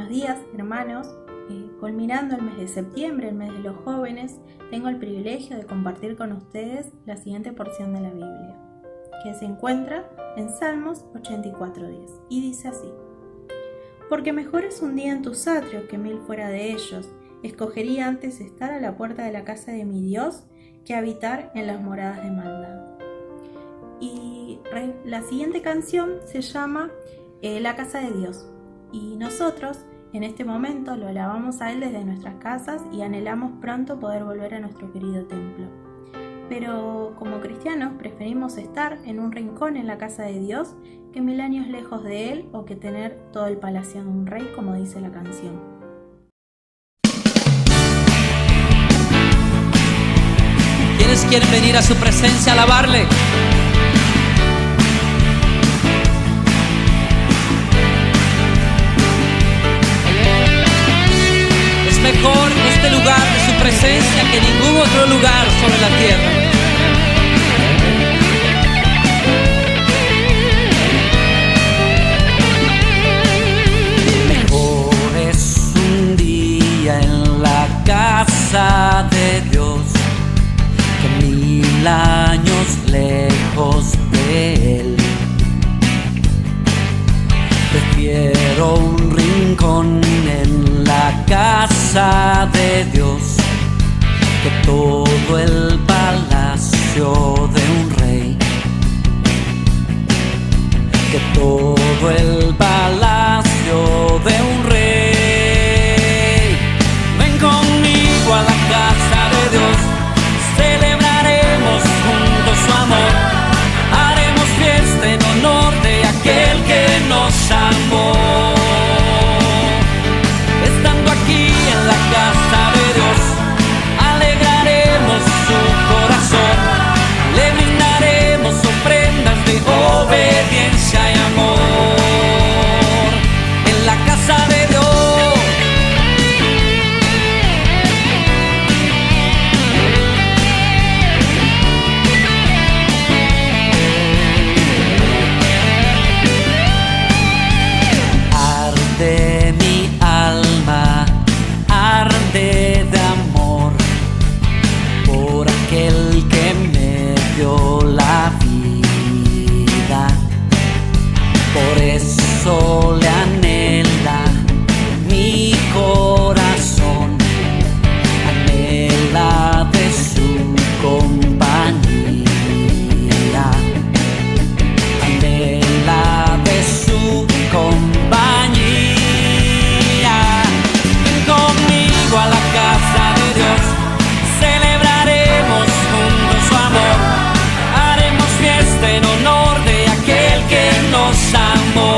Buenos días, hermanos. Culminando el mes de septiembre, el mes de los jóvenes, tengo el privilegio de compartir con ustedes la siguiente porción de la Biblia, que se encuentra en Salmos 84:10, y dice así: Porque mejor es un día en tus atrios que 1000 fuera de ellos. Escogería antes estar a la puerta de la casa de mi Dios que habitar en las moradas de maldad. Y la siguiente canción se llama La casa de Dios. Y nosotros en este momento lo alabamos a Él desde nuestras casas y anhelamos pronto poder volver a nuestro querido templo. Pero como cristianos preferimos estar en un rincón en la casa de Dios que 1000 años lejos de Él, o que tener todo el palacio de un rey, como dice la canción. ¿Quiénes quieren venir a su presencia a alabarle? Es mejor este lugar de su presencia que ningún otro lugar sobre la tierra. Mejor es un día en la casa de Dios que 1000 años lejos de Él. Prefiero un rincón en la casa de Dios que todo el palacio de un rey, que todo el palacio de un rey. Ven conmigo a la casa de Dios, celebraremos juntos su amor, haremos fiesta en honor de aquel que nos amó. Estando aquí en la casa de Dios, alegraremos su corazón, le brindaremos ofrendas de obediencia y amor. En la casa de Dios, arde mi alma, arde de amor por aquel que me dio la vida. Por eso le anhela mi corazón, anhela de su compañía, anhela de su compañía. Ven conmigo a la casa de Dios, celebraremos juntos su amor, haremos fiesta en honor de aquel que nos amó.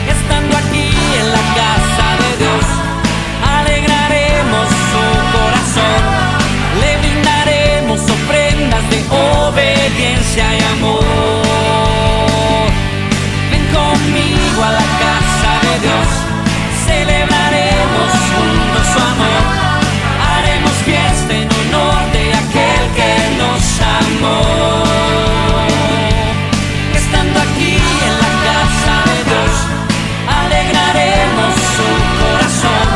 Estando aquí en la casa de Dios, alegraremos su corazón, le brindaremos ofrendas de obediencia y amor. Ven conmigo a la casa de Dios, celebraremos juntos su amor, haremos fiesta en honor de aquel que nos amó. Estando aquí en la casa de Dios, alegraremos su corazón,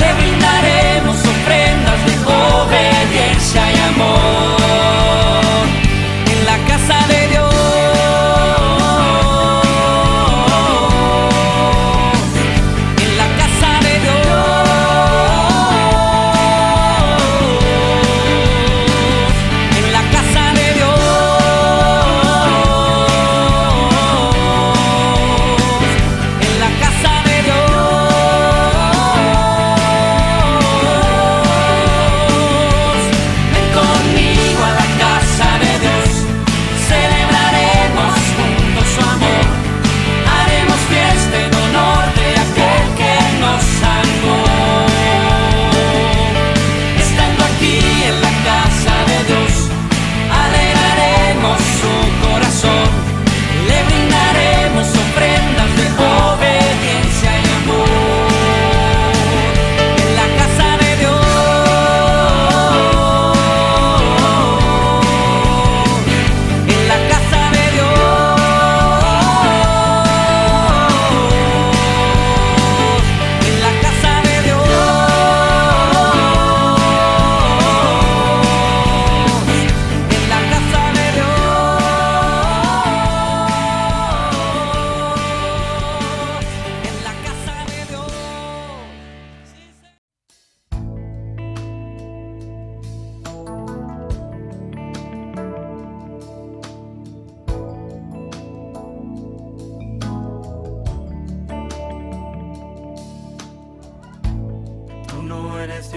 le brindaremos ofrendas de obediencia y amor. En la casa de Dios, en la casa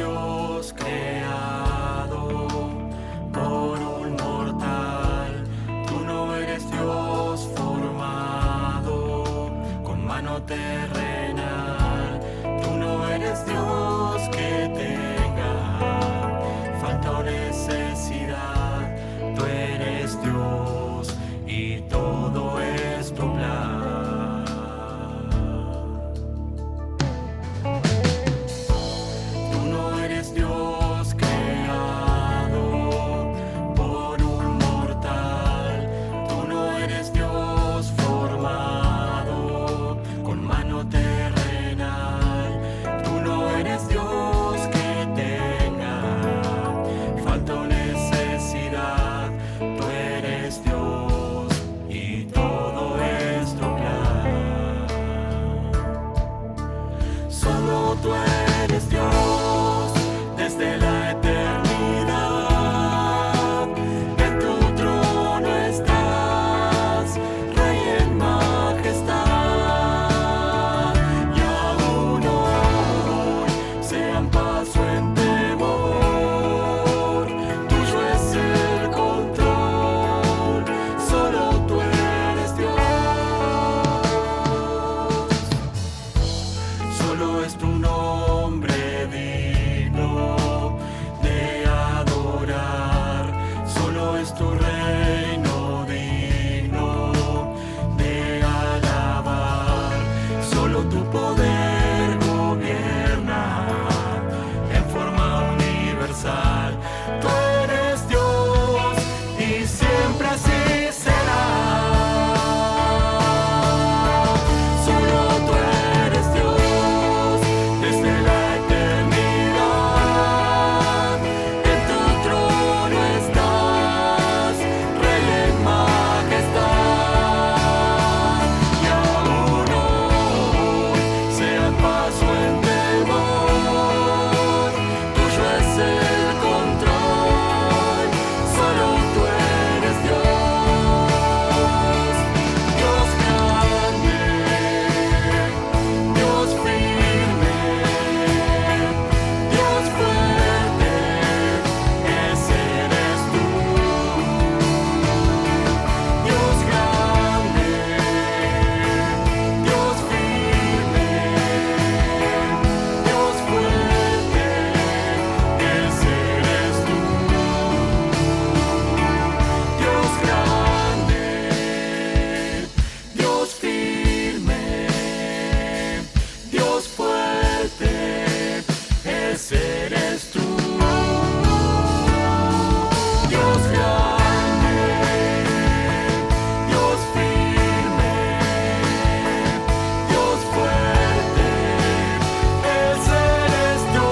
Dios creado por un mortal. Tú no eres Dios formado con mano terrenal. Tú no eres Dios que tenga falta o necesidad. Tú eres Dios y todo es tu plan. Dios creado por un mortal. Tú no eres Dios formado con mano terrenal. Tú no eres Dios que tenga falta o necesidad. Tú eres Dios y todo es tu plan. Solo tú eres Dios. Desde la eternidad, en tu trono estás, Rey en majestad. Y aún hoy sean paso en temor, tuyo es el control, solo tú eres Dios. Solo es tu nombre es tu reino digno de alabar. Solo tu poder gobierna en forma universal. Tú eres Dios y siempre así será. Solo tú eres Dios desde la eternidad. En tu trono estás, Rey en majestad. Y aún hoy sean paso en temor, tuyo es el control, solo tú eres Dios. Dios grande, Dios firme, Dios fuerte, ese eres tú. Dios grande, Dios firme, Dios fuerte, ese eres tú. Dios grande, Dios firme, Dios fuerte, ese eres tú. Dios grande, Dios firme, Dios fuerte, ese eres tú.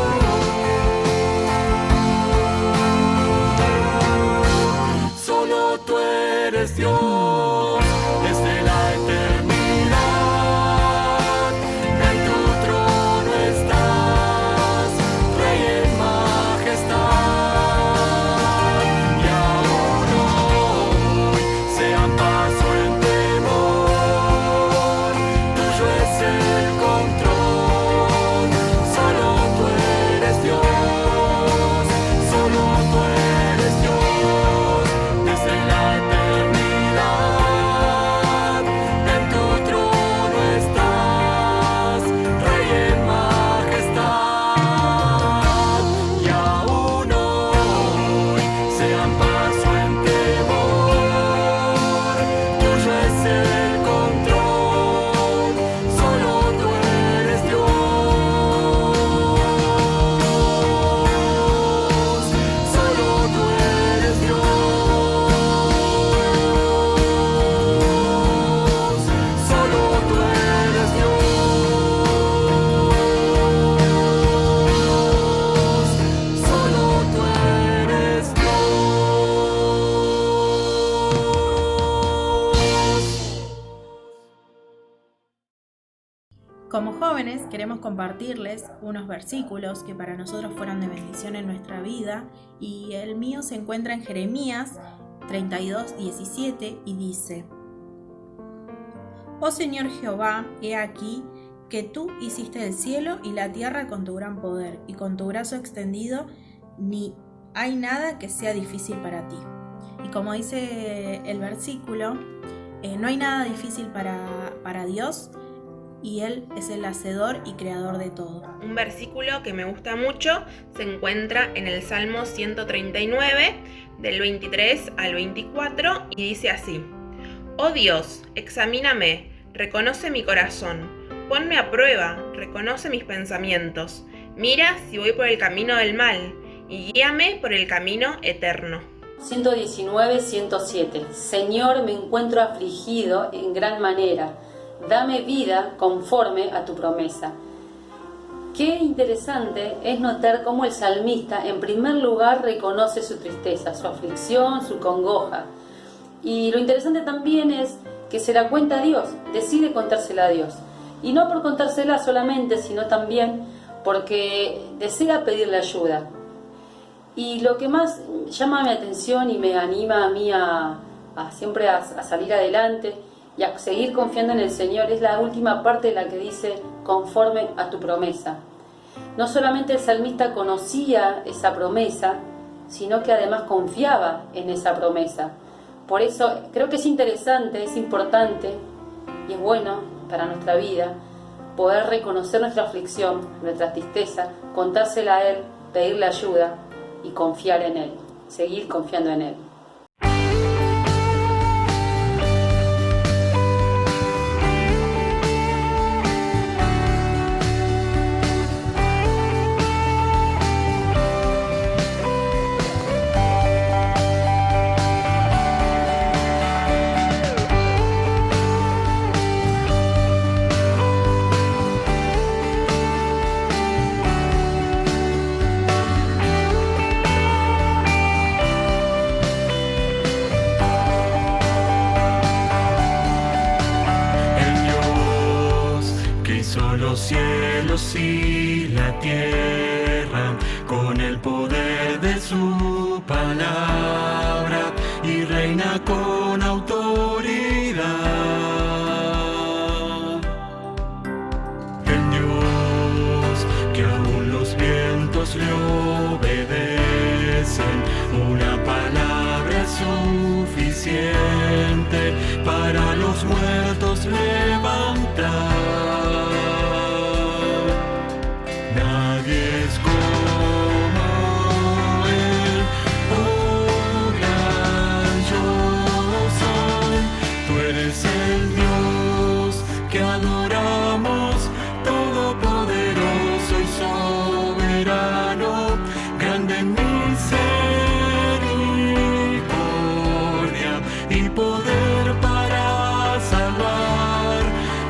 Solo tú eres Dios desde la eternidad. En tu trono estás, Rey en majestad. Y aún hoy sean paso en temor, tuyo es el control, solo tú eres Dios, solo tú eres Dios desde la eternidad. En tu trono estás, Rey en majestad. Y aún hoy sean paso en temor, tuyo es el control, solo tú eres Dios, solo tú eres Dios, solo tú eres Dios, solo tú eres Dios. Como jóvenes queremos compartirles unos versículos que para nosotros fueron de bendición en nuestra vida, y el mío se encuentra en Jeremías 32:17 y dice: Oh Señor Jehová, he aquí que tú hiciste el cielo y la tierra con tu gran poder, y con tu brazo extendido ni hay nada que sea difícil para ti. Y como dice el versículo, no hay nada difícil para Dios, y Él es el hacedor y creador de todo. Un versículo que me gusta mucho se encuentra en el Salmo 139, del 23 al 24, y dice así: Oh Dios, examíname, reconoce mi corazón, ponme a prueba, reconoce mis pensamientos, mira si voy por el camino del mal, y guíame por el camino eterno. 119, 107. Señor, me encuentro afligido en gran manera. Dame vida conforme a tu promesa. Qué interesante es notar cómo el salmista en primer lugar reconoce su tristeza, su aflicción, su congoja. Y lo interesante también es que se la cuenta a Dios, decide contársela a Dios. Y no por contársela solamente, sino también porque desea pedirle ayuda. Y lo que más llama mi atención y me anima a mí siempre a salir adelante y a seguir confiando en el Señor es la última parte de la que dice conforme a tu promesa. No solamente el salmista conocía esa promesa, sino que además confiaba en esa promesa. Por eso creo que es interesante, es importante y es bueno para nuestra vida poder reconocer nuestra aflicción, nuestra tristeza, contársela a Él, pedirle ayuda y confiar en Él, seguir confiando en Él. Los cielos y la tierra con el poder de su palabra y reina con autoridad. El Dios que aún los vientos le obedecen, una palabra es suficiente para los muertos levantar. Nadie es como Él, oh gran yo soy. Tú eres el Dios que adoramos, todopoderoso y soberano, grande en misericordia y poder para salvar.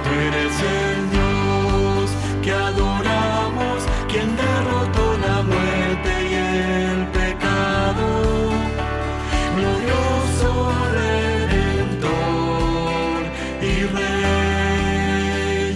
Tú eres el Dios que adoramos, quien derrotó la muerte y el pecado, glorioso Redentor y Rey.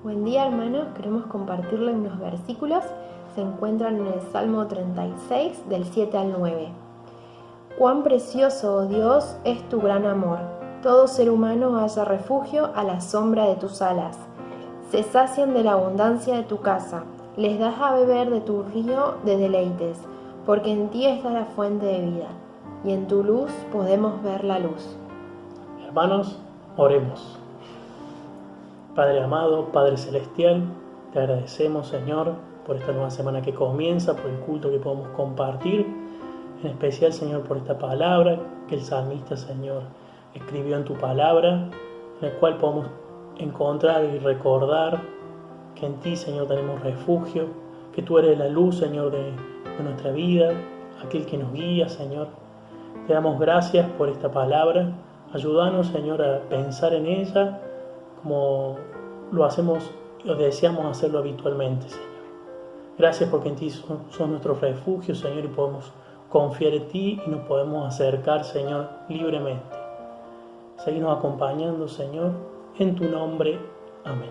Buen día, hermanos. Queremos compartirles unos versículos. Se encuentran en el Salmo 36, del 7 al 9. Cuán precioso, oh Dios, es tu gran amor. Todo ser humano halla refugio a la sombra de tus alas. Se sacian de la abundancia de tu casa. Les das a beber de tu río de deleites, porque en ti está la fuente de vida, y en tu luz podemos ver la luz. Hermanos, oremos. Padre amado, Padre celestial, te agradecemos, Señor, por esta nueva semana que comienza, por el culto que podemos compartir, en especial, Señor, por esta palabra que el salmista, Señor, escribió en tu palabra, en la cual podemos encontrar y recordar que en ti, Señor, tenemos refugio, que tú eres la luz, Señor, de nuestra vida, aquel que nos guía, Señor. Te damos gracias por esta palabra. Ayúdanos, Señor, a pensar en ella como lo hacemos o deseamos hacerlo habitualmente, Señor. Gracias porque en ti son nuestros refugios, Señor, y podemos confiar en ti y nos podemos acercar, Señor, libremente. Seguimos acompañando, Señor, en tu nombre. Amén.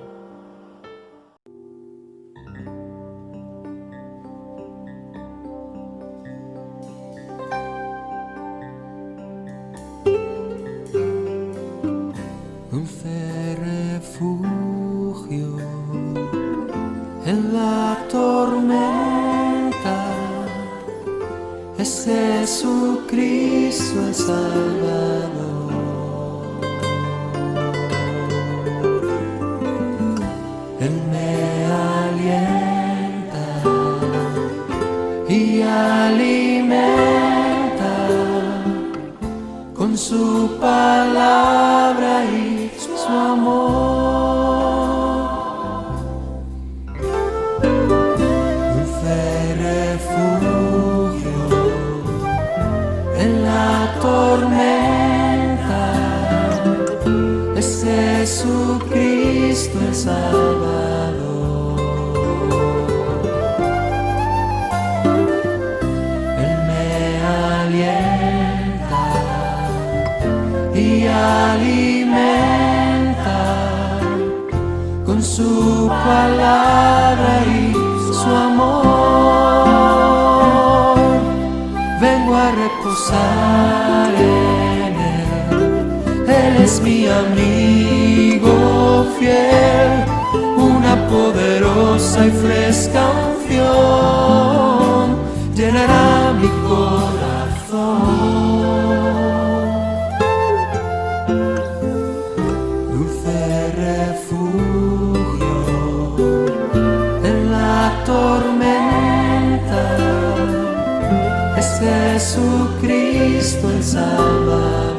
Dulce refugio en la tormenta es Jesucristo el Salvador. Él me alienta y alimenta con su palabra y su amor. Dulce refugio en la tormenta es Jesucristo el Salvador. Él me alienta y alimenta con su palabra y su amor. Vengo a reposar en Él es mi amigo fiel, una poderosa y fresca unción llenará mi corazón. Dulce refugio en la tormenta es Jesucristo el Salvador.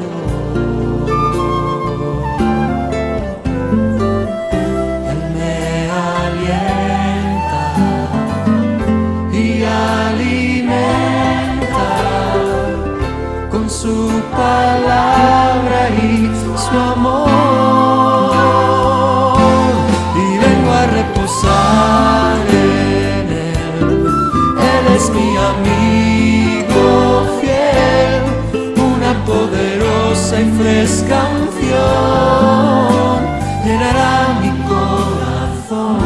Él me alienta y alimenta con su palabra y su amor. Y vengo a reposar en Él. Él es mi amigo fiel, una poderosa y fresca unción llenará mi corazón.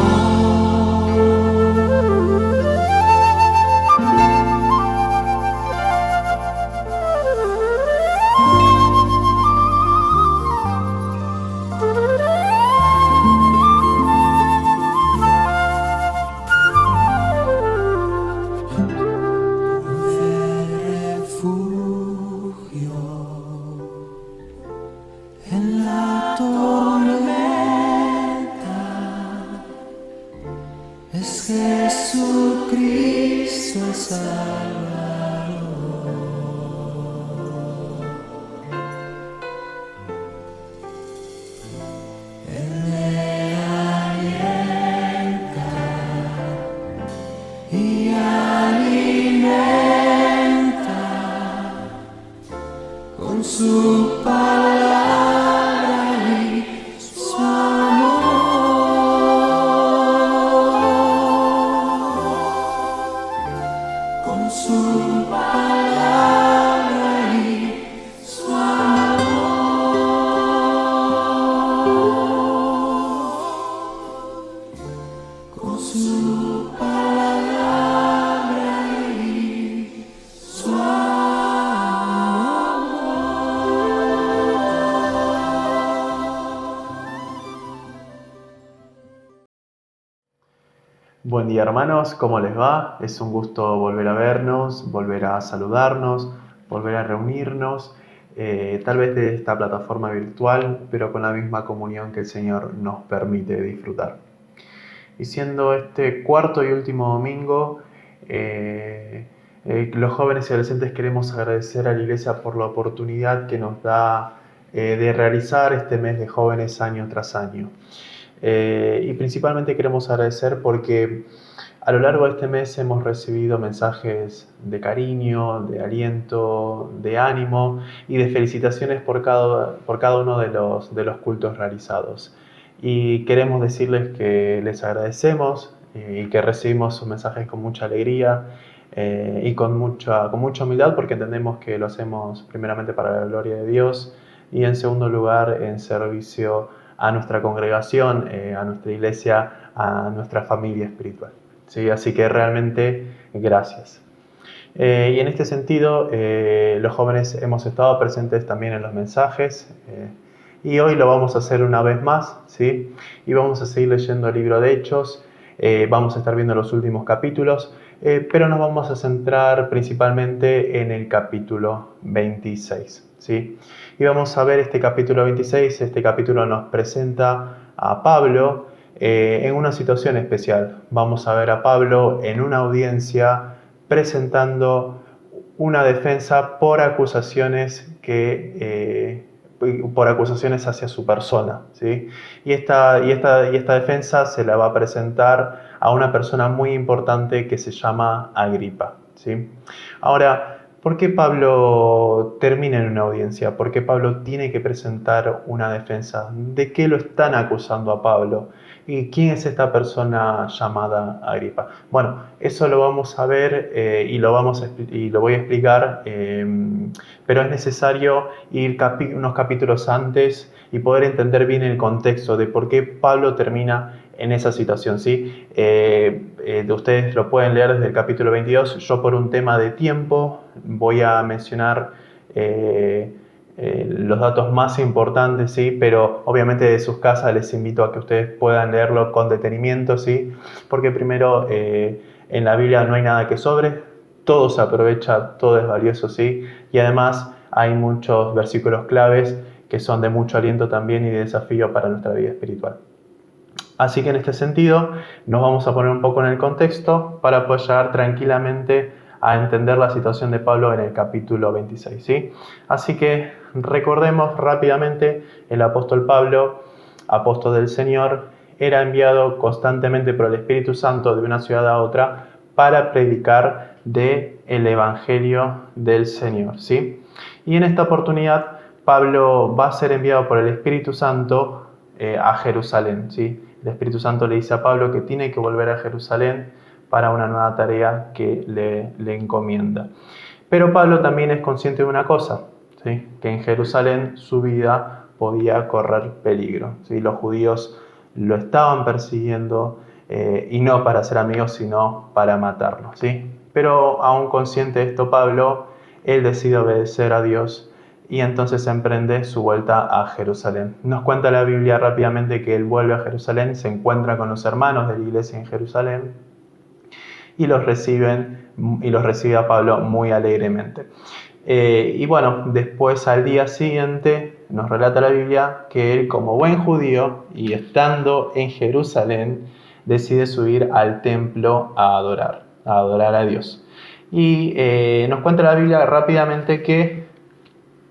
Refugio en la tormenta es Jesucristo el Salvador. Él me alienta y alimenta con su palabra y su amor, con su su palabra y su Buen día hermanos, ¿cómo les va? Es un gusto volver a vernos, volver a saludarnos, volver a reunirnos, tal vez de esta plataforma virtual, pero con la misma comunión que el Señor nos permite disfrutar. Y siendo este cuarto y último domingo, los jóvenes y adolescentes queremos agradecer a la Iglesia por la oportunidad que nos da de realizar este mes de jóvenes año tras año. Y principalmente queremos agradecer porque a lo largo de este mes hemos recibido mensajes de cariño, de aliento, de ánimo y de felicitaciones por cada uno de los cultos realizados. Y queremos decirles que les agradecemos y que recibimos sus mensajes con mucha alegría y con mucha humildad, porque entendemos que lo hacemos primeramente para la gloria de Dios y en segundo lugar en servicio a nuestra congregación, a nuestra iglesia, a nuestra familia espiritual. ¿Sí? Así que realmente gracias. Y en este sentido, los jóvenes hemos estado presentes también en los mensajes y hoy lo vamos a hacer una vez más, ¿sí? Y vamos a seguir leyendo el libro de Hechos, vamos a estar viendo los últimos capítulos, pero nos vamos a centrar principalmente en el capítulo 26, ¿sí? Y vamos a ver este capítulo 26, este capítulo nos presenta a Pablo en una situación especial. Vamos a ver a Pablo en una audiencia presentando una defensa por acusaciones hacia su persona, ¿sí? Y esta defensa se la va a presentar a una persona muy importante que se llama Agripa, ¿sí? Ahora, ¿por qué Pablo termina en una audiencia? ¿Por qué Pablo tiene que presentar una defensa? ¿De qué lo están acusando a Pablo? ¿Y quién es esta persona llamada Agripa? Bueno, eso lo vamos a ver y lo voy a explicar, pero es necesario ir unos capítulos antes y poder entender bien el contexto de por qué Pablo termina en esa situación, ¿sí? Ustedes lo pueden leer desde el capítulo 22. Yo por un tema de tiempo voy a mencionar los datos más importantes, ¿sí? Pero obviamente de sus casas les invito a que ustedes puedan leerlo con detenimiento, ¿sí? Porque primero en la Biblia no hay nada que sobre, todo se aprovecha, todo es valioso, ¿sí? Y además hay muchos versículos claves que son de mucho aliento también y de desafío para nuestra vida espiritual. Así que en este sentido nos vamos a poner un poco en el contexto para poder llegar tranquilamente a entender la situación de Pablo en el capítulo 26, ¿sí? Así que recordemos rápidamente, el apóstol Pablo, apóstol del Señor, era enviado constantemente por el Espíritu Santo de una ciudad a otra para predicar el Evangelio del Señor, ¿sí? Y en esta oportunidad Pablo va a ser enviado por el Espíritu Santo a Jerusalén, ¿sí? El Espíritu Santo le dice a Pablo que tiene que volver a Jerusalén para una nueva tarea que le encomienda. Pero Pablo también es consciente de una cosa, ¿sí? Que en Jerusalén su vida podía correr peligro, ¿sí? Los judíos lo estaban persiguiendo y no para ser amigos, sino para matarlo, ¿sí? Pero aún consciente de esto, Pablo, él decide obedecer a Dios y entonces emprende su vuelta a Jerusalén. Nos cuenta la Biblia rápidamente que él vuelve a Jerusalén, se encuentra con los hermanos de la iglesia en Jerusalén y los recibe a Pablo muy alegremente. Y bueno, después al día siguiente nos relata la Biblia que él, como buen judío y estando en Jerusalén, decide subir al templo a adorar a Dios. Y nos cuenta la Biblia rápidamente que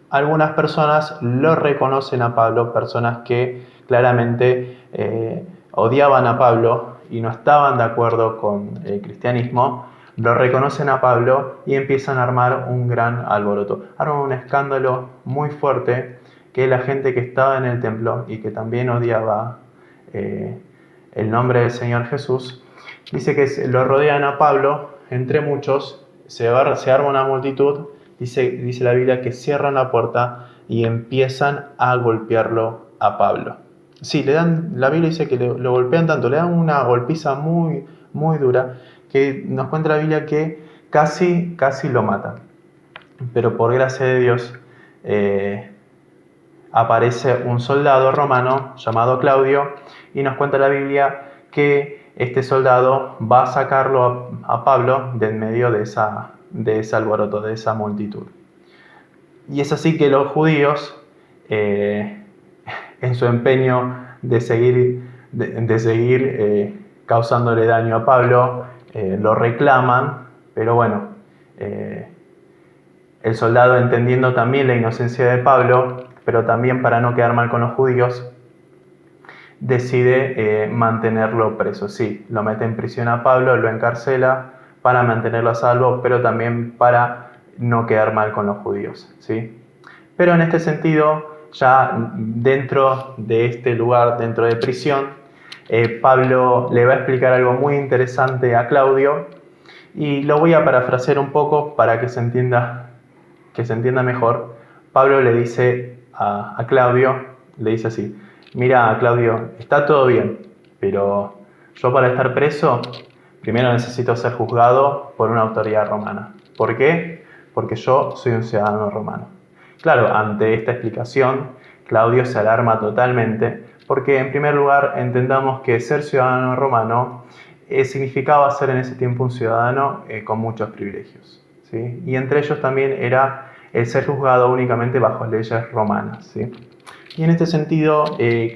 algunas personas lo reconocen a Pablo, personas que claramente odiaban a Pablo y no estaban de acuerdo con el cristianismo, lo reconocen a Pablo y empiezan a armar un gran alboroto. Arman un escándalo muy fuerte que la gente que estaba en el templo y que también odiaba el nombre del Señor Jesús, dice que lo rodean a Pablo, entre muchos, se arma una multitud. Dice la Biblia que cierran la puerta y empiezan a golpearlo a Pablo. sí, la Biblia dice que lo golpean tanto, le dan una golpiza muy, muy dura, que nos cuenta la Biblia que casi lo matan. Pero por gracia de Dios aparece un soldado romano llamado Claudio y nos cuenta la Biblia que este soldado va a sacarlo a Pablo de en medio de ese alboroto, de esa multitud. Y es así que los judíos, en su empeño de seguir causándole daño a Pablo, lo reclaman, pero bueno, el soldado, entendiendo también la inocencia de Pablo, pero también para no quedar mal con los judíos, decide mantenerlo preso. Sí, lo mete en prisión a Pablo, lo encarcela para mantenerlo a salvo, pero también para no quedar mal con los judíos, ¿sí? Pero en este sentido, ya dentro de este lugar, dentro de prisión, Pablo le va a explicar algo muy interesante a Claudio y lo voy a parafrasear un poco para que se entienda mejor. Pablo le dice a Claudio, le dice así: mira, Claudio, está todo bien, pero yo para estar preso, primero necesito ser juzgado por una autoridad romana. ¿Por qué? Porque yo soy un ciudadano romano. Claro, ante esta explicación, Claudio se alarma totalmente, porque en primer lugar entendamos que ser ciudadano romano significaba ser en ese tiempo un ciudadano con muchos privilegios, ¿sí? Y entre ellos también era el ser juzgado únicamente bajo leyes romanas, ¿sí? Y en este sentido,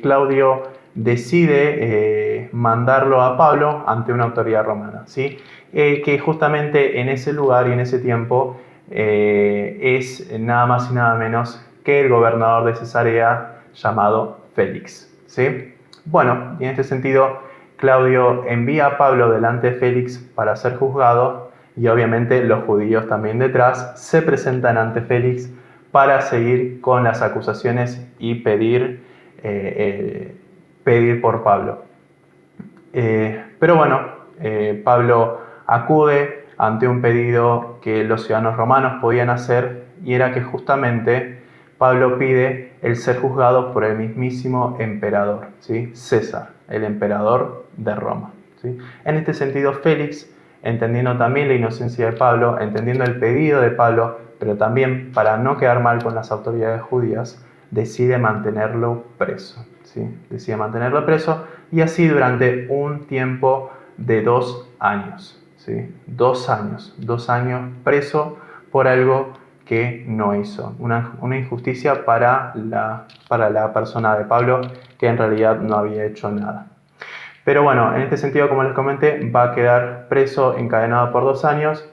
Claudio decide mandarlo a Pablo ante una autoridad romana, ¿sí? Que justamente en ese lugar y en ese tiempo es nada más y nada menos que el gobernador de Cesarea llamado Félix, ¿sí? Bueno, y en este sentido, Claudio envía a Pablo delante de Félix para ser juzgado y obviamente los judíos también detrás se presentan ante Félix para seguir con las acusaciones y pedir por Pablo. Pero bueno, Pablo acude ante un pedido que los ciudadanos romanos podían hacer y era que justamente Pablo pide el ser juzgado por el mismísimo emperador, ¿sí? César, el emperador de Roma, ¿sí? En este sentido, Félix, entendiendo también la inocencia de Pablo, entendiendo el pedido de Pablo, pero también para no quedar mal con las autoridades judías, decide mantenerlo preso, ¿sí? Decide mantenerlo preso y así durante un tiempo de 2 años, ¿sí? 2 años preso por algo que no hizo. Una injusticia para la persona de Pablo, que en realidad no había hecho nada. Pero bueno, en este sentido, como les comenté, va a quedar preso, encadenado por 2 años,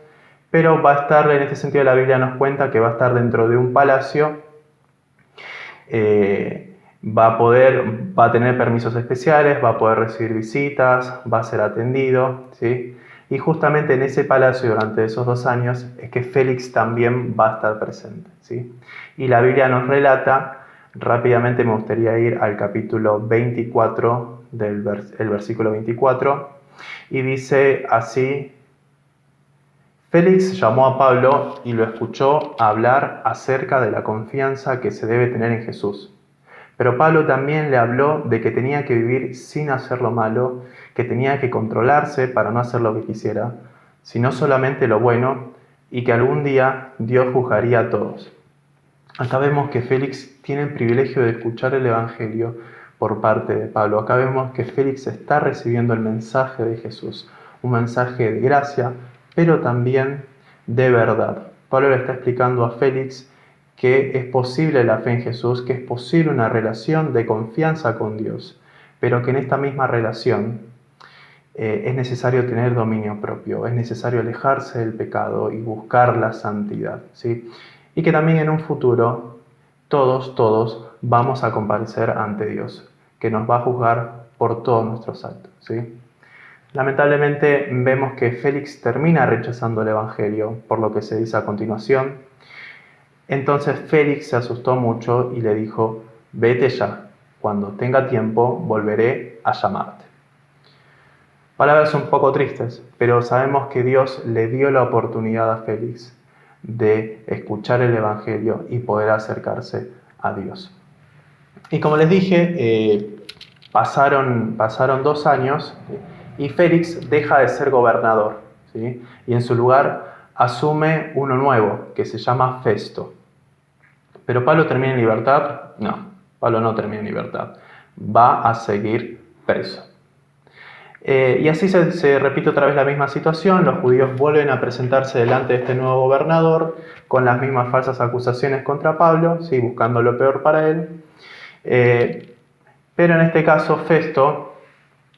pero va a estar, en este sentido la Biblia nos cuenta que va a estar dentro de un palacio, va a tener permisos especiales, va a poder recibir visitas, va a ser atendido, ¿sí? Y justamente en ese palacio durante esos 2 años es que Félix también va a estar presente, ¿sí? Y la Biblia nos relata, rápidamente me gustaría ir al capítulo 24, el versículo 24, y dice así: Félix llamó a Pablo y lo escuchó hablar acerca de la confianza que se debe tener en Jesús. Pero Pablo también le habló de que tenía que vivir sin hacer lo malo, que tenía que controlarse para no hacer lo que quisiera, sino solamente lo bueno, y que algún día Dios juzgaría a todos. Acá vemos que Félix tiene el privilegio de escuchar el Evangelio por parte de Pablo. Acá vemos que Félix está recibiendo el mensaje de Jesús, un mensaje de gracia, pero también de verdad. Pablo le está explicando a Félix que es posible la fe en Jesús, que es posible una relación de confianza con Dios, pero que en esta misma relación es necesario tener dominio propio, es necesario alejarse del pecado y buscar la santidad, ¿sí? Y que también en un futuro todos vamos a comparecer ante Dios, que nos va a juzgar por todos nuestros actos, ¿sí? Lamentablemente vemos que Félix termina rechazando el Evangelio, por lo que se dice a continuación. Entonces Félix se asustó mucho y le dijo: vete ya, cuando tenga tiempo volveré a llamarte. Palabras un poco tristes, pero sabemos que Dios le dio la oportunidad a Félix de escuchar el Evangelio y poder acercarse a Dios. Y como les dije, pasaron 2 años y Félix deja de ser gobernador, ¿sí? Y en su lugar asume uno nuevo que se llama Festo. ¿Pero Pablo termina en libertad? No, Pablo no termina en libertad. Va a seguir preso. Y así se repite otra vez la misma situación. Los judíos vuelven a presentarse delante de este nuevo gobernador con las mismas falsas acusaciones contra Pablo, ¿sí? Buscando lo peor para él. Pero en este caso Festo,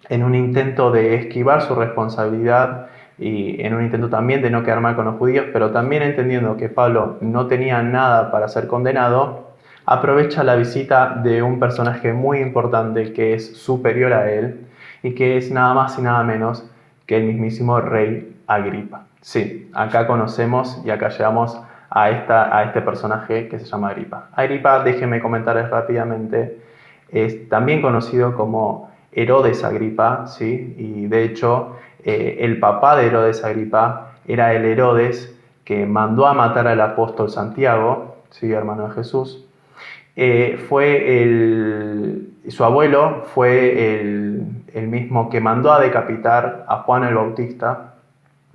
en un intento de esquivar su responsabilidad y en un intento también de no quedar mal con los judíos, pero también entendiendo que Pablo no tenía nada para ser condenado, aprovecha la visita de un personaje muy importante que es superior a él y que es nada más y nada menos que el mismísimo rey Agripa. Sí, acá conocemos y acá llegamos a este personaje que se llama Agripa. Agripa, déjenme comentarles rápidamente, es también conocido como Herodes Agripa, ¿sí? Y de hecho el papá de Herodes Agripa era el Herodes que mandó a matar al apóstol Santiago, ¿sí? Hermano de Jesús. Su abuelo fue el mismo que mandó a decapitar a Juan el Bautista,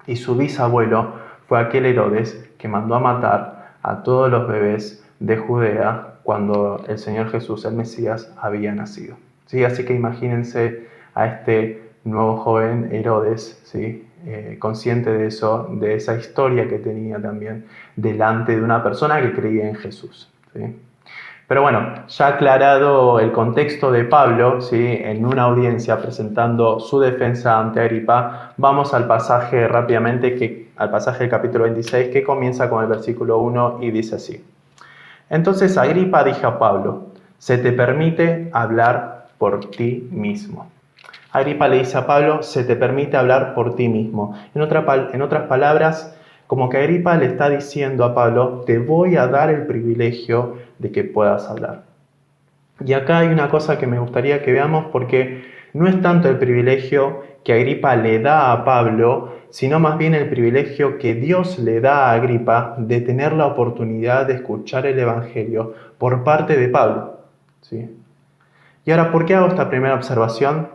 y su bisabuelo fue aquel Herodes que mandó a matar a todos los bebés de Judea cuando el Señor Jesús, el Mesías, había nacido. ¿Sí? Así que imagínense a este nuevo joven Herodes, ¿sí? Consciente de eso, de esa historia que tenía también delante de una persona que creía en Jesús, ¿sí? Pero bueno, ya aclarado el contexto de Pablo, ¿sí? En una audiencia presentando su defensa ante Agripa, vamos al pasaje rápidamente, al pasaje del capítulo 26, que comienza con el versículo 1 y dice así. Entonces Agripa dijo a Pablo, se te permite hablar por ti mismo. Agripa le dice a Pablo, se te permite hablar por ti mismo. En otras palabras, como que Agripa le está diciendo a Pablo, te voy a dar el privilegio de que puedas hablar. Y acá hay una cosa que me gustaría que veamos, porque no es tanto el privilegio que Agripa le da a Pablo, sino más bien el privilegio que Dios le da a Agripa de tener la oportunidad de escuchar el Evangelio por parte de Pablo, ¿sí? Y ahora, ¿por qué hago esta primera observación?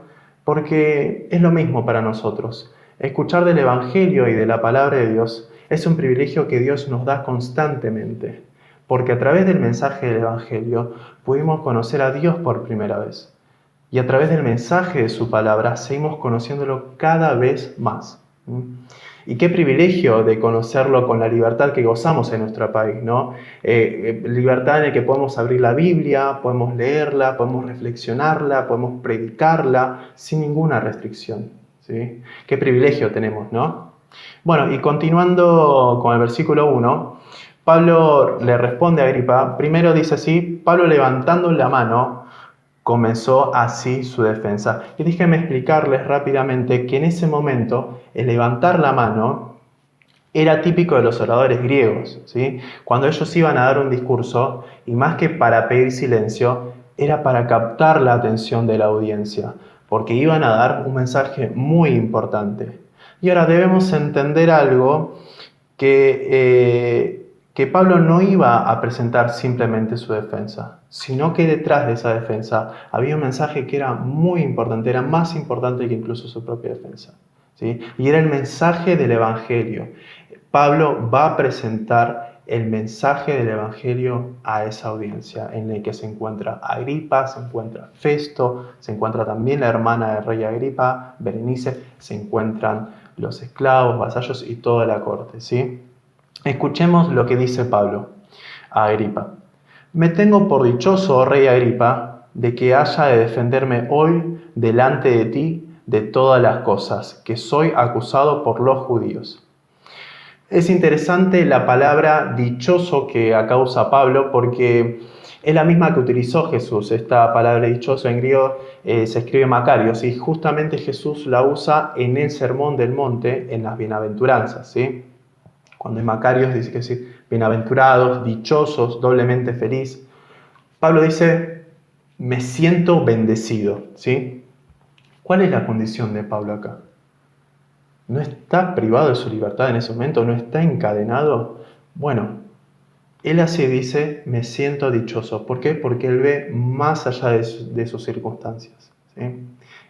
Porque es lo mismo para nosotros. Escuchar del Evangelio y de la palabra de Dios es un privilegio que Dios nos da constantemente, porque a través del mensaje del Evangelio pudimos conocer a Dios por primera vez. Y a través del mensaje de su palabra seguimos conociéndolo cada vez más. Y qué privilegio de conocerlo con la libertad que gozamos en nuestro país, ¿no? Libertad en la que podemos abrir la Biblia, podemos leerla, podemos reflexionarla, podemos predicarla sin ninguna restricción, ¿sí? Qué privilegio tenemos, ¿no? Bueno, y continuando con el versículo 1, Pablo le responde a Agripa. Primero dice así, Pablo levantando la mano, comenzó así su defensa. Y déjenme explicarles rápidamente que en ese momento el levantar la mano era típico de los oradores griegos, ¿sí? Cuando ellos iban a dar un discurso, y más que para pedir silencio, era para captar la atención de la audiencia, porque iban a dar un mensaje muy importante. Y ahora debemos entender algo, que Pablo no iba a presentar simplemente su defensa, sino que detrás de esa defensa había un mensaje que era muy importante, era más importante que incluso su propia defensa, ¿sí? Y era el mensaje del Evangelio. Pablo va a presentar el mensaje del Evangelio a esa audiencia en la que se encuentra Agripa, se encuentra Festo, se encuentra también la hermana del rey Agripa, Berenice, se encuentran los esclavos, vasallos y toda la corte, ¿sí? Escuchemos lo que dice Pablo a Agripa. Me tengo por dichoso, oh rey Agripa, de que haya de defenderme hoy delante de ti de todas las cosas, que soy acusado por los judíos. Es interesante la palabra dichoso que acá usa Pablo, porque es la misma que utilizó Jesús. Esta palabra dichoso en griego se escribe Macarios, y justamente Jesús la usa en el Sermón del Monte, en las bienaventuranzas, ¿sí? Cuando es Macarios dice que sí, bienaventurados, dichosos, doblemente feliz. Pablo dice, me siento bendecido, ¿sí? ¿Cuál es la condición de Pablo acá? ¿No está privado de su libertad en ese momento? ¿No está encadenado? Bueno, él así dice, me siento dichoso. ¿Por qué? Porque él ve más allá de sus circunstancias, ¿sí?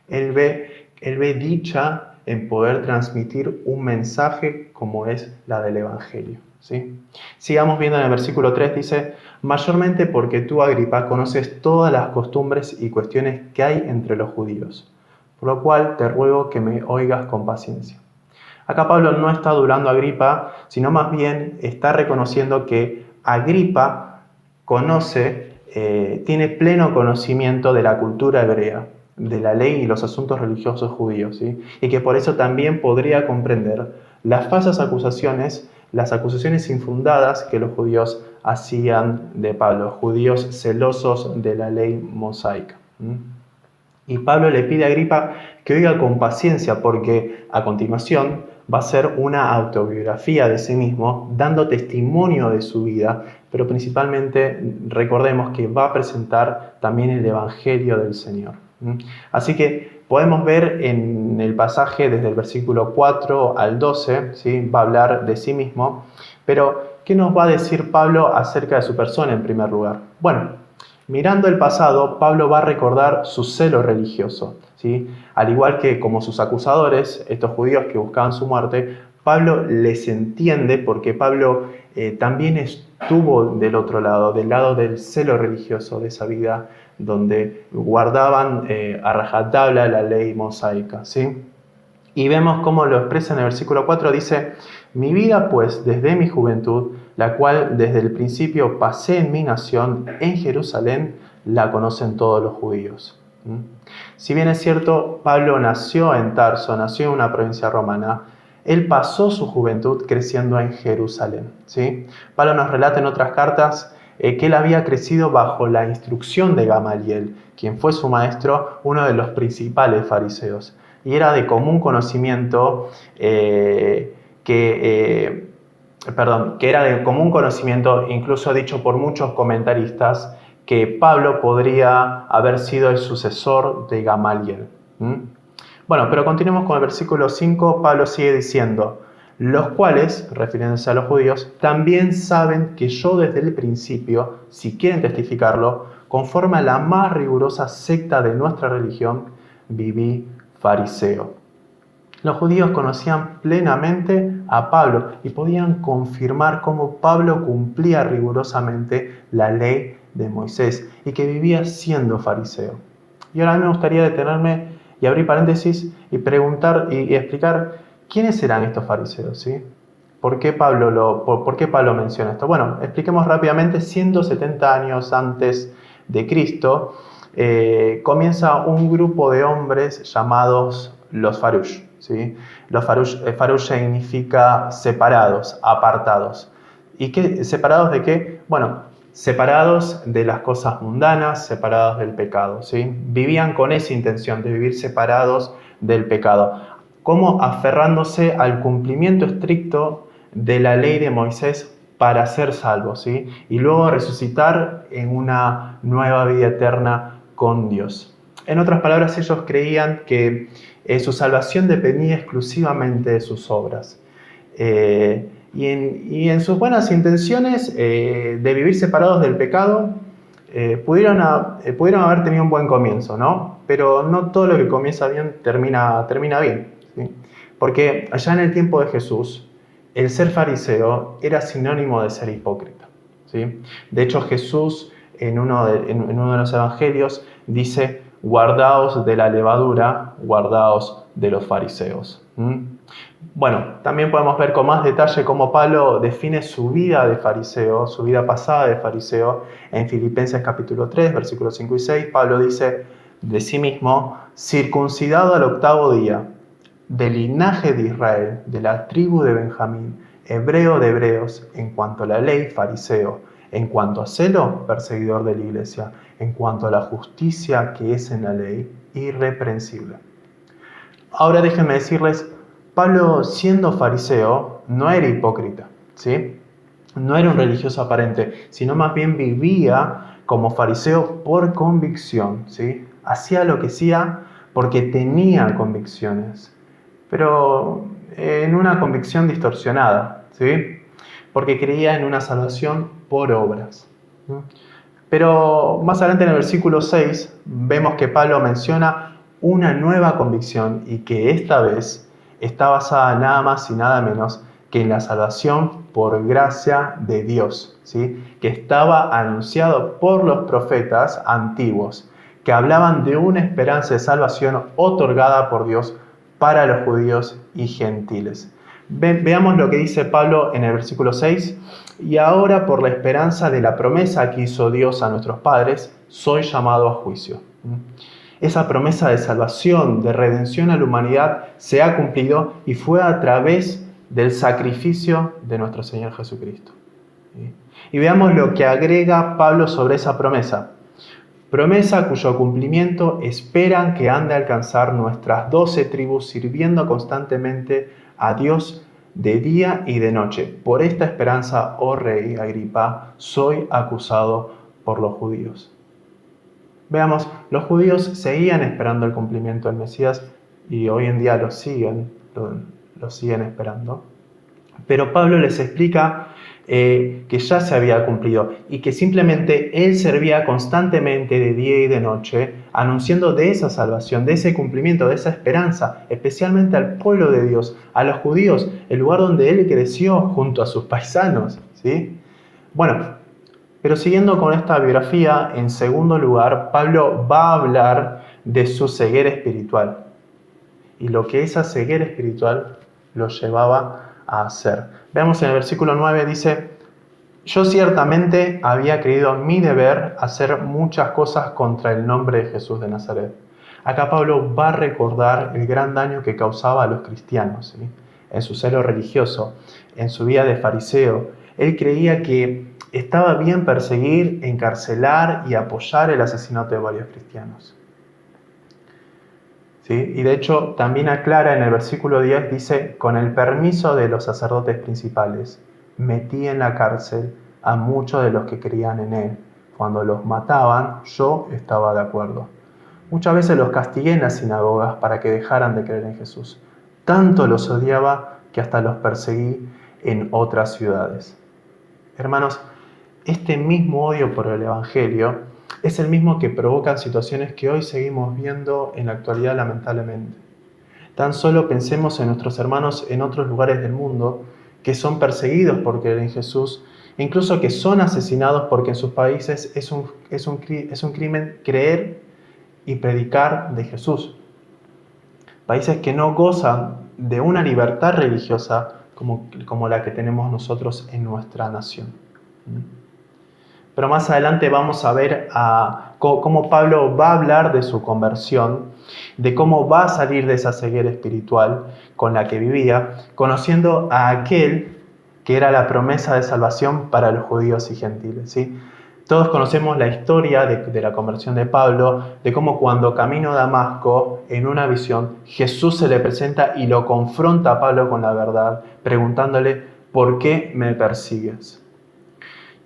Él ve dicha en poder transmitir un mensaje como es la del Evangelio, ¿sí? Sigamos viendo en el versículo 3, dice: mayormente porque tú, Agripa, conoces todas las costumbres y cuestiones que hay entre los judíos, por lo cual te ruego que me oigas con paciencia. Acá Pablo no está adulando a Agripa, sino más bien está reconociendo que Agripa tiene pleno conocimiento de la cultura hebrea, de la ley y los asuntos religiosos judíos, ¿sí? Y que por eso también podría comprender las falsas acusaciones, las acusaciones infundadas que los judíos hacían de Pablo, judíos celosos de la ley mosaica. Y Pablo le pide a Agripa que oiga con paciencia, porque a continuación va a ser una autobiografía de sí mismo, dando testimonio de su vida, pero principalmente recordemos que va a presentar también el Evangelio del Señor. Así que podemos ver en el pasaje desde el versículo 4 al 12, ¿sí? Va a hablar de sí mismo, pero ¿qué nos va a decir Pablo acerca de su persona en primer lugar? Bueno, mirando el pasado, Pablo va a recordar su celo religioso, ¿sí? Al igual que como sus acusadores, estos judíos que buscaban su muerte, Pablo les entiende porque Pablo también estuvo del otro lado, del lado del celo religioso de esa vida donde guardaban a rajatabla la ley mosaica, ¿sí? Y vemos cómo lo expresa en el versículo 4, dice: mi vida pues desde mi juventud, la cual desde el principio pasé en mi nación, en Jerusalén, la conocen todos los judíos. Si bien es cierto, Pablo nació en Tarso, nació en una provincia romana, él pasó su juventud creciendo en Jerusalén, ¿sí? Pablo nos relata en otras cartas que él había crecido bajo la instrucción de Gamaliel, quien fue su maestro, uno de los principales fariseos. Y era de común conocimiento incluso dicho por muchos comentaristas, que Pablo podría haber sido el sucesor de Gamaliel. Bueno, pero continuemos con el versículo 5. Pablo sigue diciendo: los cuales, refiriéndose a los judíos, también saben que yo desde el principio, si quieren testificarlo, conforme a la más rigurosa secta de nuestra religión, viví fariseo. Los judíos conocían plenamente a Pablo y podían confirmar cómo Pablo cumplía rigurosamente la ley de Moisés y que vivía siendo fariseo. Y ahora me gustaría detenerme y abrir paréntesis y preguntar y explicar quiénes eran estos fariseos, ¿sí? ¿Por qué Pablo menciona esto? Bueno, expliquemos rápidamente. 170 años antes de Cristo, comienza un grupo de hombres llamados los farush, ¿sí? Los farush significa separados, apartados. ¿Y separados de qué? Bueno, separados de las cosas mundanas, separados del pecado, ¿sí? Vivían con esa intención de vivir separados del pecado, como aferrándose al cumplimiento estricto de la ley de Moisés para ser salvos, ¿sí? Y luego resucitar en una nueva vida eterna con Dios. En otras palabras, ellos creían que su salvación dependía exclusivamente de sus obras. Y en sus buenas intenciones de vivir separados del pecado, pudieron haber tenido un buen comienzo, ¿no? Pero no todo lo que comienza bien termina bien, ¿sí? Porque allá en el tiempo de Jesús, el ser fariseo era sinónimo de ser hipócrita, ¿sí? De hecho, Jesús en uno de los evangelios dice: guardaos de la levadura, guardaos de los fariseos. Bueno, también podemos ver con más detalle cómo Pablo define su vida de fariseo, su vida pasada de fariseo, en Filipenses capítulo 3, versículos 5 y 6. Pablo dice de sí mismo: circuncidado al 8º día, del linaje de Israel, de la tribu de Benjamín, hebreo de hebreos, en cuanto a la ley, fariseo, en cuanto a celo, perseguidor de la iglesia, en cuanto a la justicia que es en la ley, irreprensible. Ahora déjenme decirles, Pablo, siendo fariseo, no era hipócrita, ¿sí? No era un religioso aparente, sino más bien vivía como fariseo por convicción, ¿sí? Hacía lo que hacía porque tenía convicciones, pero en una convicción distorsionada, ¿sí? Porque creía en una salvación por obras. Pero más adelante en el versículo 6 vemos que Pablo menciona una nueva convicción y que esta vez está basada nada más y nada menos que en la salvación por gracia de Dios, ¿sí? Que estaba anunciado por los profetas antiguos, que hablaban de una esperanza de salvación otorgada por Dios para los judíos y gentiles. Veamos lo que dice Pablo en el versículo 6. Y ahora, por la esperanza de la promesa que hizo Dios a nuestros padres, soy llamado a juicio. Esa promesa de salvación, de redención a la humanidad, se ha cumplido y fue a través del sacrificio de nuestro Señor Jesucristo. Y veamos lo que agrega Pablo sobre esa promesa. Promesa cuyo cumplimiento esperan que han de alcanzar nuestras 12 tribus, sirviendo constantemente a Dios de día y de noche. Por esta esperanza, oh rey Agripa, soy acusado por los judíos. Veamos, los judíos seguían esperando el cumplimiento del Mesías y hoy en día lo siguen esperando. Pero Pablo les explica que ya se había cumplido y que simplemente él servía constantemente de día y de noche, anunciando de esa salvación, de ese cumplimiento, de esa esperanza, especialmente al pueblo de Dios, a los judíos, el lugar donde él creció junto a sus paisanos, ¿sí? Bueno, pero siguiendo con esta biografía, en segundo lugar, Pablo va a hablar de su ceguera espiritual y lo que esa ceguera espiritual lo llevaba a hacer. Veamos en el versículo 9, dice: yo ciertamente había creído mi deber hacer muchas cosas contra el nombre de Jesús de Nazaret. Acá Pablo va a recordar el gran daño que causaba a los cristianos, ¿sí? En su celo religioso, en su vida de fariseo. Él creía que estaba bien perseguir, encarcelar y apoyar el asesinato de varios cristianos. ¿Sí? Y de hecho también aclara en el versículo 10, dice: con el permiso de los sacerdotes principales, metí en la cárcel a muchos de los que creían en él. Cuando los mataban, yo estaba de acuerdo. Muchas veces los castigué en las sinagogas para que dejaran de creer en Jesús. Tanto los odiaba que hasta los perseguí en otras ciudades. Hermanos, este mismo odio por el Evangelio es el mismo que provocan situaciones que hoy seguimos viendo en la actualidad, lamentablemente. Tan solo pensemos en nuestros hermanos en otros lugares del mundo que son perseguidos por creer en Jesús, e incluso que son asesinados porque en sus países es un crimen creer y predicar de Jesús. Países que no gozan de una libertad religiosa como la que tenemos nosotros en nuestra nación. Pero más adelante vamos a ver cómo Pablo va a hablar de su conversión, de cómo va a salir de esa ceguera espiritual con la que vivía, conociendo a aquel que era la promesa de salvación para los judíos y gentiles, ¿sí? Todos conocemos la historia de la conversión de Pablo, de cómo cuando camino a Damasco, en una visión, Jesús se le presenta y lo confronta a Pablo con la verdad, preguntándole: ¿por qué me persigues?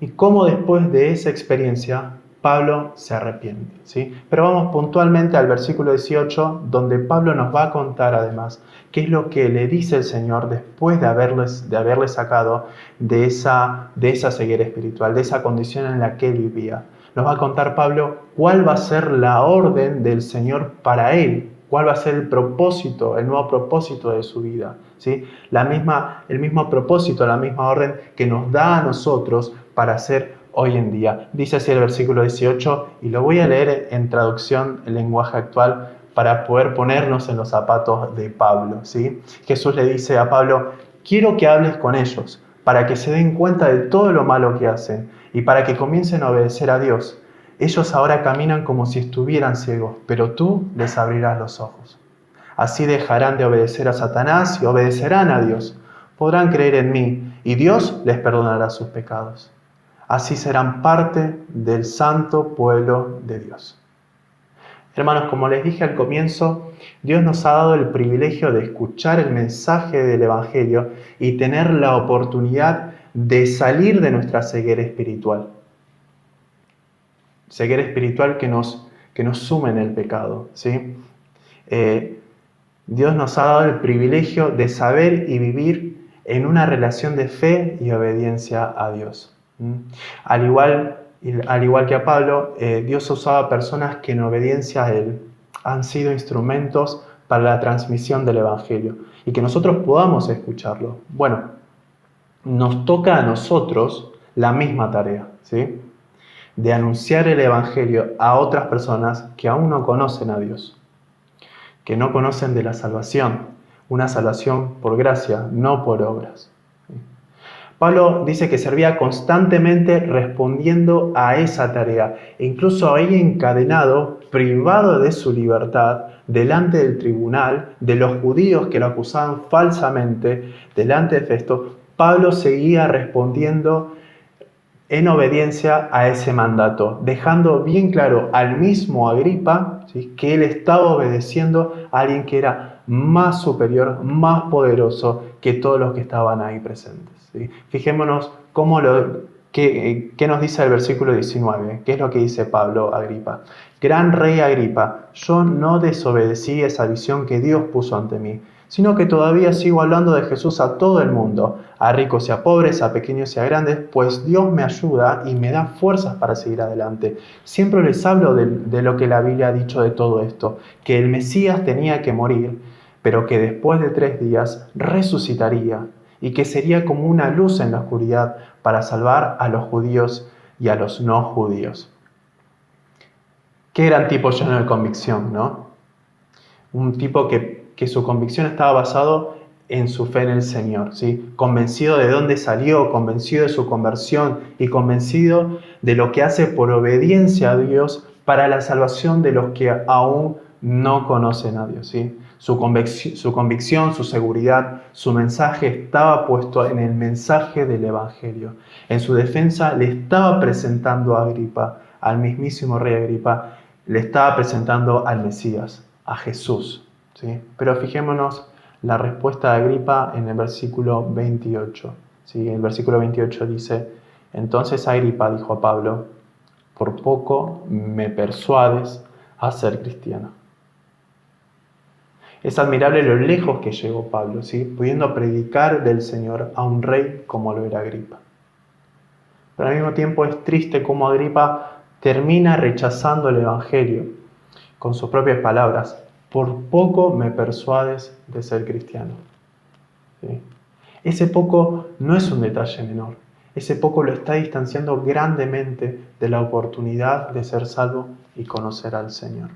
Y cómo después de esa experiencia Pablo se arrepiente, ¿sí? Pero vamos puntualmente al versículo 18, donde Pablo nos va a contar además qué es lo que le dice el Señor después de haberle sacado de esa ceguera espiritual, de esa condición en la que él vivía. Nos va a contar Pablo cuál va a ser la orden del Señor para él, cuál va a ser el propósito, el nuevo propósito de su vida, ¿sí? El mismo propósito, la misma orden que nos da a nosotros para hacer hoy en día. Dice así el versículo 18, y lo voy a leer en traducción en lenguaje actual para poder ponernos en los zapatos de Pablo, ¿sí? Jesús le dice a Pablo: quiero que hables con ellos para que se den cuenta de todo lo malo que hacen y para que comiencen a obedecer a Dios. Ellos ahora caminan como si estuvieran ciegos, pero tú les abrirás los ojos. Así dejarán de obedecer a Satanás y obedecerán a Dios. Podrán creer en mí y Dios les perdonará sus pecados. Así serán parte del santo pueblo de Dios. Hermanos, como les dije al comienzo, Dios nos ha dado el privilegio de escuchar el mensaje del Evangelio y tener la oportunidad de salir de nuestra ceguera espiritual. Ceguera espiritual que nos sume en el pecado, ¿sí? Dios nos ha dado el privilegio de saber y vivir en una relación de fe y obediencia a Dios. Al igual que a Pablo, Dios usaba personas que en obediencia a Él han sido instrumentos para la transmisión del Evangelio y que nosotros podamos escucharlo. Bueno, nos toca a nosotros la misma tarea, ¿sí? De anunciar el Evangelio a otras personas que aún no conocen a Dios, que no conocen de la salvación, una salvación por gracia, no por obras. Pablo dice que servía constantemente respondiendo a esa tarea, e incluso ahí encadenado, privado de su libertad, delante del tribunal, de los judíos que lo acusaban falsamente, delante de Festo, Pablo seguía respondiendo en obediencia a ese mandato, dejando bien claro al mismo Agripa, ¿sí?, que él estaba obedeciendo a alguien que era más superior, más poderoso que todos los que estaban ahí presentes, ¿sí? Fijémonos qué nos dice el versículo 19, qué es lo que dice Pablo a Agripa. Gran rey Agripa, yo no desobedecí esa visión que Dios puso ante mí, sino que todavía sigo hablando de Jesús a todo el mundo, a ricos y a pobres, a pequeños y a grandes, pues Dios me ayuda y me da fuerzas para seguir adelante. Siempre les hablo de lo que la Biblia ha dicho de todo esto, que el Mesías tenía que morir, pero que después de 3 días resucitaría y que sería como una luz en la oscuridad para salvar a los judíos y a los no judíos. Qué gran tipo lleno de convicción, ¿no? Un tipo que su convicción estaba basado en su fe en el Señor, ¿sí? Convencido de dónde salió, convencido de su conversión y convencido de lo que hace por obediencia a Dios para la salvación de los que aún no conocen a Dios, ¿sí? Su convicción, su seguridad, su mensaje estaba puesto en el mensaje del Evangelio. En su defensa le estaba presentando a Agripa, al mismísimo rey Agripa, le estaba presentando al Mesías, a Jesús, ¿sí? Pero fijémonos la respuesta de Agripa en el versículo 28. ¿Sí? El versículo 28 dice: entonces Agripa dijo a Pablo, por poco me persuades a ser cristiano. Es admirable lo lejos que llegó Pablo, ¿sí?, pudiendo predicar del Señor a un rey como lo era Agripa. Pero al mismo tiempo es triste cómo Agripa termina rechazando el Evangelio con sus propias palabras. Por poco me persuades de ser cristiano. ¿Sí? Ese poco no es un detalle menor. Ese poco lo está distanciando grandemente de la oportunidad de ser salvo y conocer al Señor.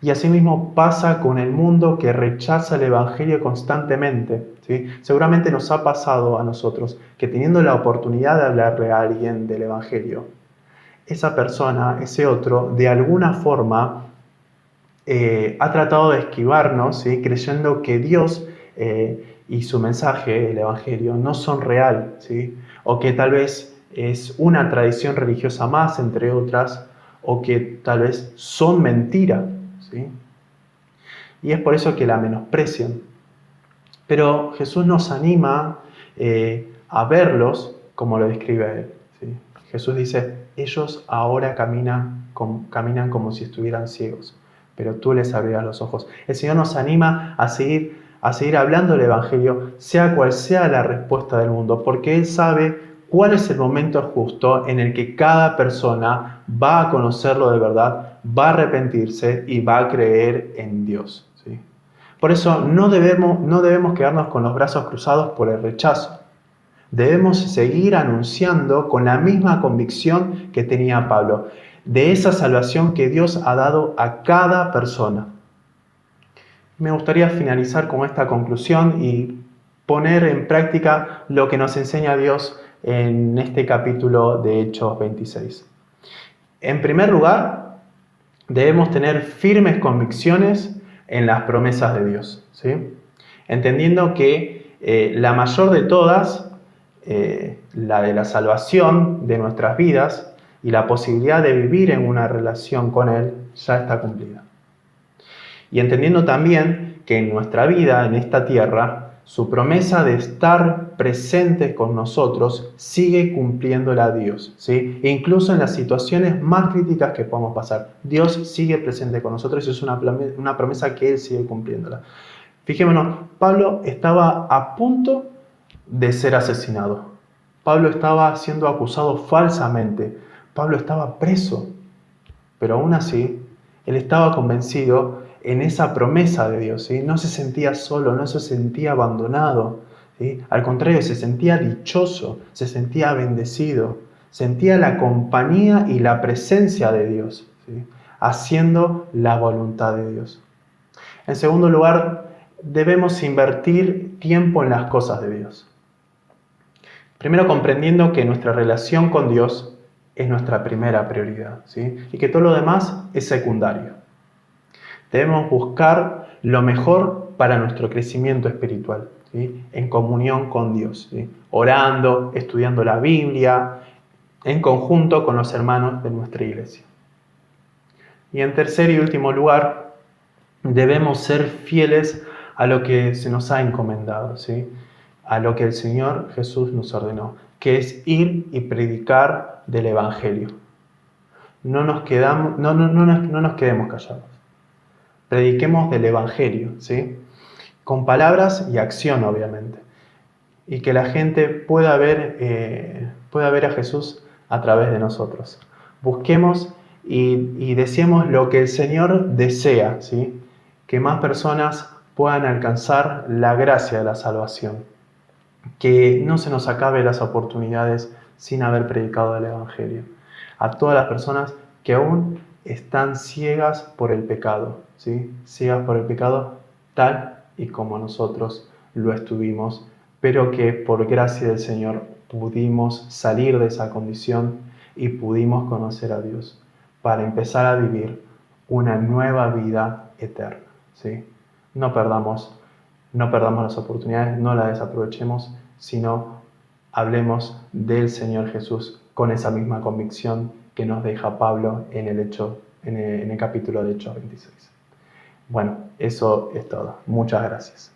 Y asimismo pasa con el mundo que rechaza el Evangelio constantemente, ¿sí? Seguramente nos ha pasado a nosotros que teniendo la oportunidad de hablarle a alguien del Evangelio, esa persona, ese otro, de alguna forma ha tratado de esquivarnos, ¿sí?, creyendo que Dios y su mensaje, el Evangelio, no son real, ¿sí?, o que tal vez es una tradición religiosa más, entre otras, o que tal vez son mentira, ¿sí? Y es por eso que la menosprecian. Pero Jesús nos anima a verlos como lo describe él, ¿sí? Jesús dice, ellos ahora caminan como si estuvieran ciegos, pero tú les abrirás los ojos. El Señor nos anima a seguir hablando del Evangelio, sea cual sea la respuesta del mundo, porque Él sabe cuál es el momento justo en el que cada persona va a conocerlo de verdad, va a arrepentirse y va a creer en Dios, ¿sí? Por eso no debemos quedarnos con los brazos cruzados por el rechazo. Debemos seguir anunciando con la misma convicción que tenía Pablo, de esa salvación que Dios ha dado a cada persona. Me gustaría finalizar con esta conclusión y poner en práctica lo que nos enseña Dios en este capítulo de Hechos 26. En primer lugar, debemos tener firmes convicciones en las promesas de Dios, ¿sí? Entendiendo que la mayor de todas, la de la salvación de nuestras vidas y la posibilidad de vivir en una relación con Él, ya está cumplida. Y entendiendo también que en nuestra vida, en esta tierra, su promesa de estar presente con nosotros sigue cumpliéndola Dios, ¿sí? E incluso en las situaciones más críticas que podamos pasar, Dios sigue presente con nosotros y es una promesa que Él sigue cumpliéndola. Fijémonos, Pablo estaba a punto de ser asesinado. Pablo estaba siendo acusado falsamente. Pablo estaba preso. Pero aún así, Él estaba convencido en esa promesa de Dios, ¿sí? No se sentía solo, no se sentía abandonado, ¿sí? Al contrario, se sentía dichoso, se sentía bendecido, sentía la compañía y la presencia de Dios, ¿sí? Haciendo la voluntad de Dios. En segundo lugar, debemos invertir tiempo en las cosas de Dios. Primero, comprendiendo que nuestra relación con Dios es nuestra primera prioridad, ¿sí? Y que todo lo demás es secundario. Debemos buscar lo mejor para nuestro crecimiento espiritual, ¿sí? En comunión con Dios, ¿sí? Orando, estudiando la Biblia, en conjunto con los hermanos de nuestra iglesia. Y en tercer y último lugar, debemos ser fieles a lo que se nos ha encomendado, ¿sí? A lo que el Señor Jesús nos ordenó, que es ir y predicar del Evangelio. No nos quedemos callados. Prediquemos del Evangelio, ¿sí? Con palabras y acción, obviamente. Y que la gente pueda ver a Jesús a través de nosotros. Busquemos y deseemos lo que el Señor desea, ¿sí? Que más personas puedan alcanzar la gracia de la salvación. Que no se nos acabe las oportunidades sin haber predicado el Evangelio. A todas las personas que aún están ciegas por el pecado, ¿sí? Ciegas por el pecado tal y como nosotros lo estuvimos, pero que por gracia del Señor pudimos salir de esa condición y pudimos conocer a Dios para empezar a vivir una nueva vida eterna, ¿sí? No perdamos las oportunidades, no las desaprovechemos, sino hablemos del Señor Jesús con esa misma convicción que nos deja Pablo en el capítulo de Hechos 26. Bueno, eso es todo. Muchas gracias.